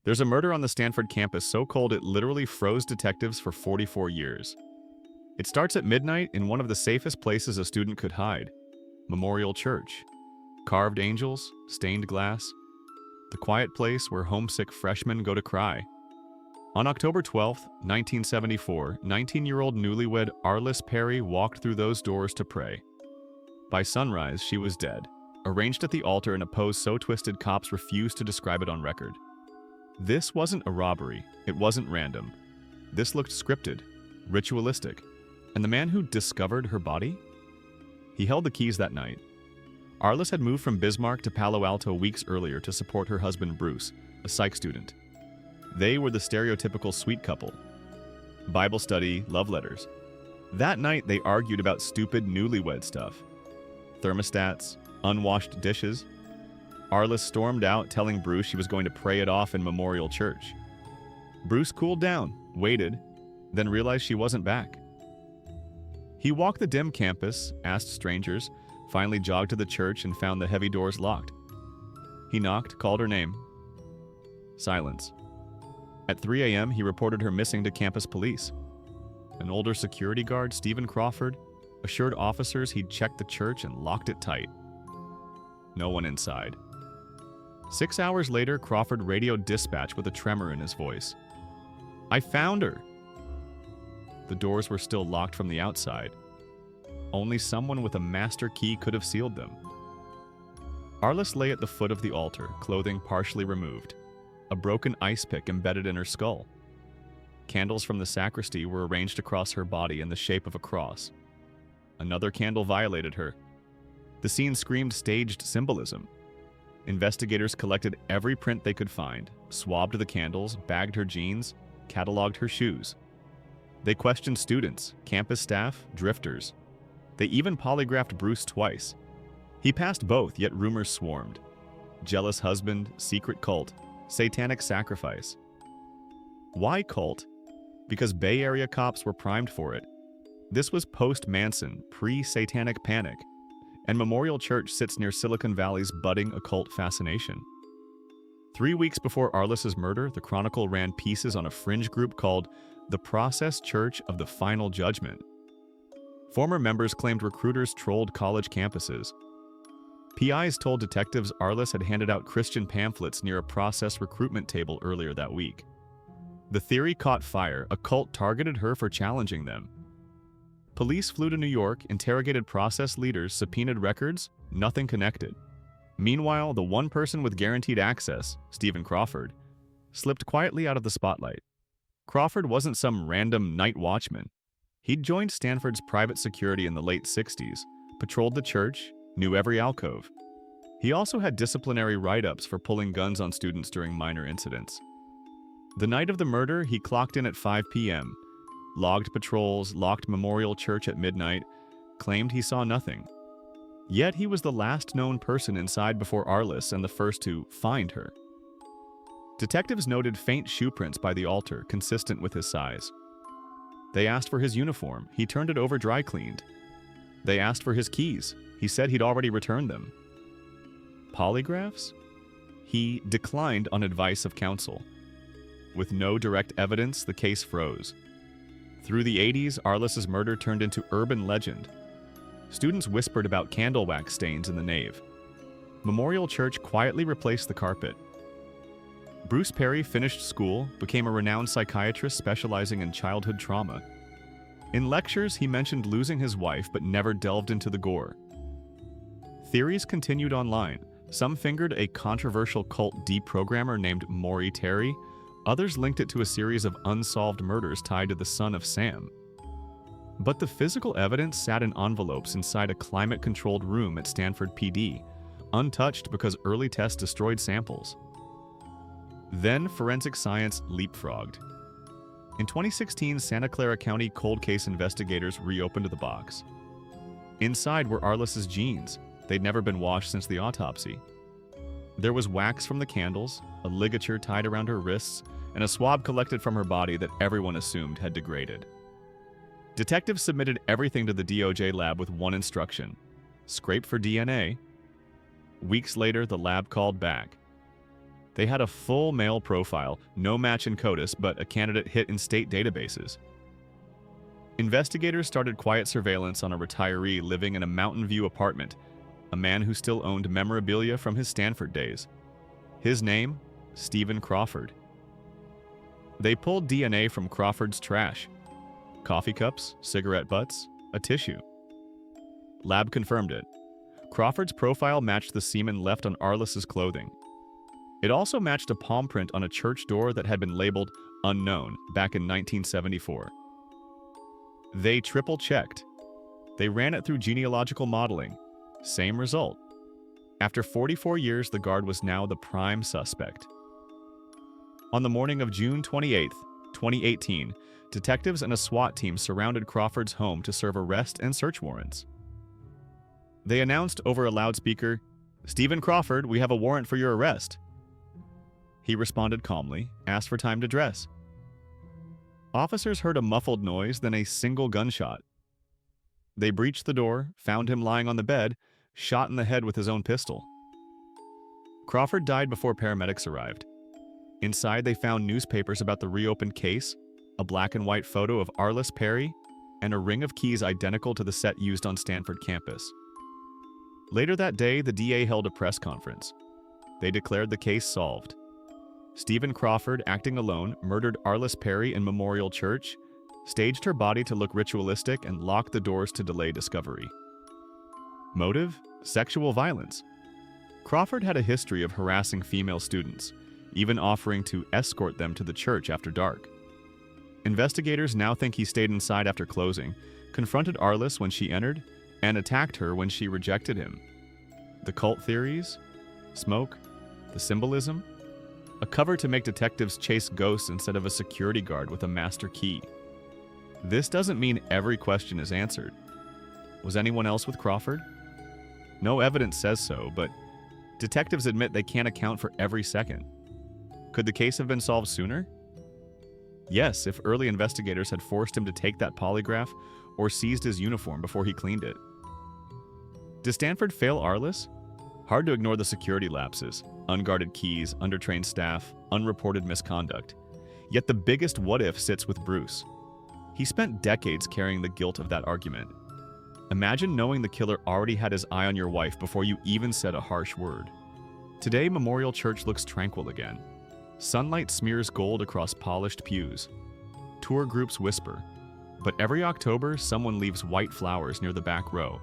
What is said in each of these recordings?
There's a murder on the Stanford campus so cold it literally froze detectives for 44 years. It starts at midnight in one of the safest places a student could hide, Memorial Church. Carved angels, stained glass, the quiet place where homesick freshmen go to cry. On October 12, 1974, 19-year-old newlywed Arlis Perry walked through those doors to pray. By sunrise, she was dead, arranged at the altar in a pose so twisted cops refused to describe it on record. This wasn't a robbery, it wasn't random. This looked scripted, ritualistic. And the man who discovered her body? He held the keys that night. Arlis had moved from Bismarck to Palo Alto weeks earlier to support her husband Bruce, a psych student. They were the stereotypical sweet couple. Bible study, love letters. That night they argued about stupid newlywed stuff. Thermostats, unwashed dishes. Arlis stormed out telling Bruce she was going to pray it off in Memorial Church. Bruce cooled down, waited, then realized she wasn't back. He walked the dim campus, asked strangers, finally jogged to the church and found the heavy doors locked. He knocked, called her name. Silence. At 3 a.m., he reported her missing to campus police. An older security guard, Stephen Crawford, assured officers he'd checked the church and locked it tight. No one inside. 6 hours later, Crawford radioed dispatch with a tremor in his voice. "I found her!" The doors were still locked from the outside. Only someone with a master key could have sealed them. Arlis lay at the foot of the altar, clothing partially removed, a broken ice pick embedded in her skull. Candles from the sacristy were arranged across her body in the shape of a cross. Another candle violated her. The scene screamed staged symbolism. Investigators collected every print they could find, swabbed the candles, bagged her jeans, cataloged her shoes. They questioned students, campus staff, drifters. They even polygraphed Bruce twice. He passed both, yet rumors swarmed. Jealous husband, secret cult, satanic sacrifice. Why cult? Because Bay Area cops were primed for it. This was post-Manson, pre-satanic panic, and Memorial Church sits near Silicon Valley's budding occult fascination. 3 weeks before Arlis's murder, the Chronicle ran pieces on a fringe group called the Process Church of the Final Judgment. Former members claimed recruiters trolled college campuses. PIs told detectives Arlis had handed out Christian pamphlets near a process recruitment table earlier that week. The theory caught fire. A cult targeted her for challenging them. Police flew to New York, interrogated process leaders, subpoenaed records, nothing connected. Meanwhile, the one person with guaranteed access, Stephen Crawford, slipped quietly out of the spotlight. Crawford wasn't some random night watchman. He'd joined Stanford's private security in the late 60s, patrolled the church, knew every alcove. He also had disciplinary write-ups for pulling guns on students during minor incidents. The night of the murder, he clocked in at 5 p.m., logged patrols, locked Memorial Church at midnight, claimed he saw nothing. Yet he was the last known person inside before Arlis and the first to find her. Detectives noted faint shoe prints by the altar, consistent with his size. They asked for his uniform. He turned it over dry cleaned. They asked for his keys. He said he'd already returned them. Polygraphs? He declined on advice of counsel. With no direct evidence, the case froze. Through the 80s, Arlis's murder turned into urban legend. Students whispered about candle wax stains in the nave. Memorial Church quietly replaced the carpet. Bruce Perry finished school, became a renowned psychiatrist specializing in childhood trauma. In lectures, he mentioned losing his wife but never delved into the gore. Theories continued online. Some fingered a controversial cult deprogrammer named Maury Terry. Others linked it to a series of unsolved murders tied to the son of Sam. But the physical evidence sat in envelopes inside a climate-controlled room at Stanford PD, untouched because early tests destroyed samples. Then forensic science leapfrogged. In 2016, Santa Clara County cold case investigators reopened the box. Inside were Arlis's jeans. They'd never been washed since the autopsy. There was wax from the candles, a ligature tied around her wrists, and a swab collected from her body that everyone assumed had degraded. Detectives submitted everything to the DOJ lab with one instruction: scrape for DNA. Weeks later, the lab called back. They had a full male profile, no match in CODIS, but a candidate hit in state databases. Investigators started quiet surveillance on a retiree living in a Mountain View apartment, a man who still owned memorabilia from his Stanford days. His name? Stephen Crawford. They pulled DNA from Crawford's trash. Coffee cups, cigarette butts, a tissue. Lab confirmed it. Crawford's profile matched the semen left on Arlis's clothing. It also matched a palm print on a church door that had been labeled unknown back in 1974. They triple-checked. They ran it through genealogical modeling. Same result. After 44 years, the guard was now the prime suspect. On the morning of June 28, 2018, detectives and a SWAT team surrounded Crawford's home to serve arrest and search warrants. They announced over a loudspeaker, "Stephen Crawford, we have a warrant for your arrest." He responded calmly, asked for time to dress. Officers heard a muffled noise, then a single gunshot. They breached the door, found him lying on the bed, shot in the head with his own pistol. Crawford died before paramedics arrived. Inside, they found newspapers about the reopened case, a black and white photo of Arlis Perry, and a ring of keys identical to the set used on Stanford campus. Later that day, the DA held a press conference. They declared the case solved. Stephen Crawford, acting alone, murdered Arlis Perry in Memorial Church, staged her body to look ritualistic, and locked the doors to delay discovery. Motive? Sexual violence. Crawford had a history of harassing female students, even offering to escort them to the church after dark. Investigators now think he stayed inside after closing, confronted Arlis when she entered, and attacked her when she rejected him. The cult theories? Smoke? The symbolism? A cover to make detectives chase ghosts instead of a security guard with a master key. This doesn't mean every question is answered. Was anyone else with Crawford? No evidence says so, but detectives admit they can't account for every second. Could the case have been solved sooner? Yes, if early investigators had forced him to take that polygraph or seized his uniform before he cleaned it. Did Stanford fail Arlis? Hard to ignore the security lapses, unguarded keys, undertrained staff, unreported misconduct. Yet the biggest what-if sits with Bruce. He spent decades carrying the guilt of that argument. Imagine knowing the killer already had his eye on your wife before you even said a harsh word. Today, Memorial Church looks tranquil again. Sunlight smears gold across polished pews. Tour groups whisper. But every October, someone leaves white flowers near the back row,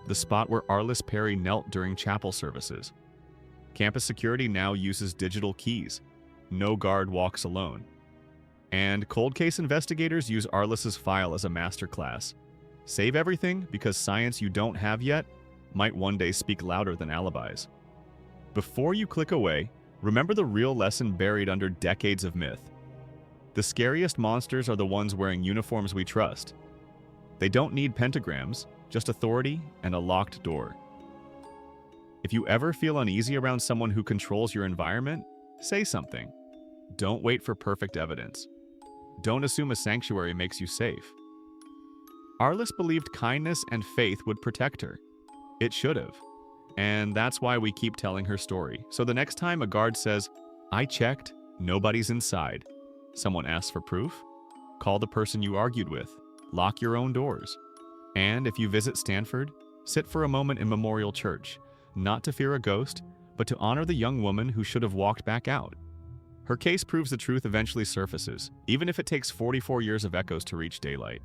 the spot where Arlis Perry knelt during chapel services. Campus security now uses digital keys. No guard walks alone. And cold case investigators use Arlis's file as a masterclass. Save everything because science you don't have yet might one day speak louder than alibis. Before you click away, remember the real lesson buried under decades of myth. The scariest monsters are the ones wearing uniforms we trust. They don't need pentagrams, just authority and a locked door. If you ever feel uneasy around someone who controls your environment, say something. Don't wait for perfect evidence. Don't assume a sanctuary makes you safe. Arlis believed kindness and faith would protect her. It should have. And that's why we keep telling her story. So the next time a guard says, "I checked, nobody's inside," someone asks for proof, call the person you argued with. Lock your own doors. And if you visit Stanford, sit for a moment in Memorial Church, not to fear a ghost, but to honor the young woman who should have walked back out. Her case proves the truth eventually surfaces, even if it takes 44 years of echoes to reach daylight.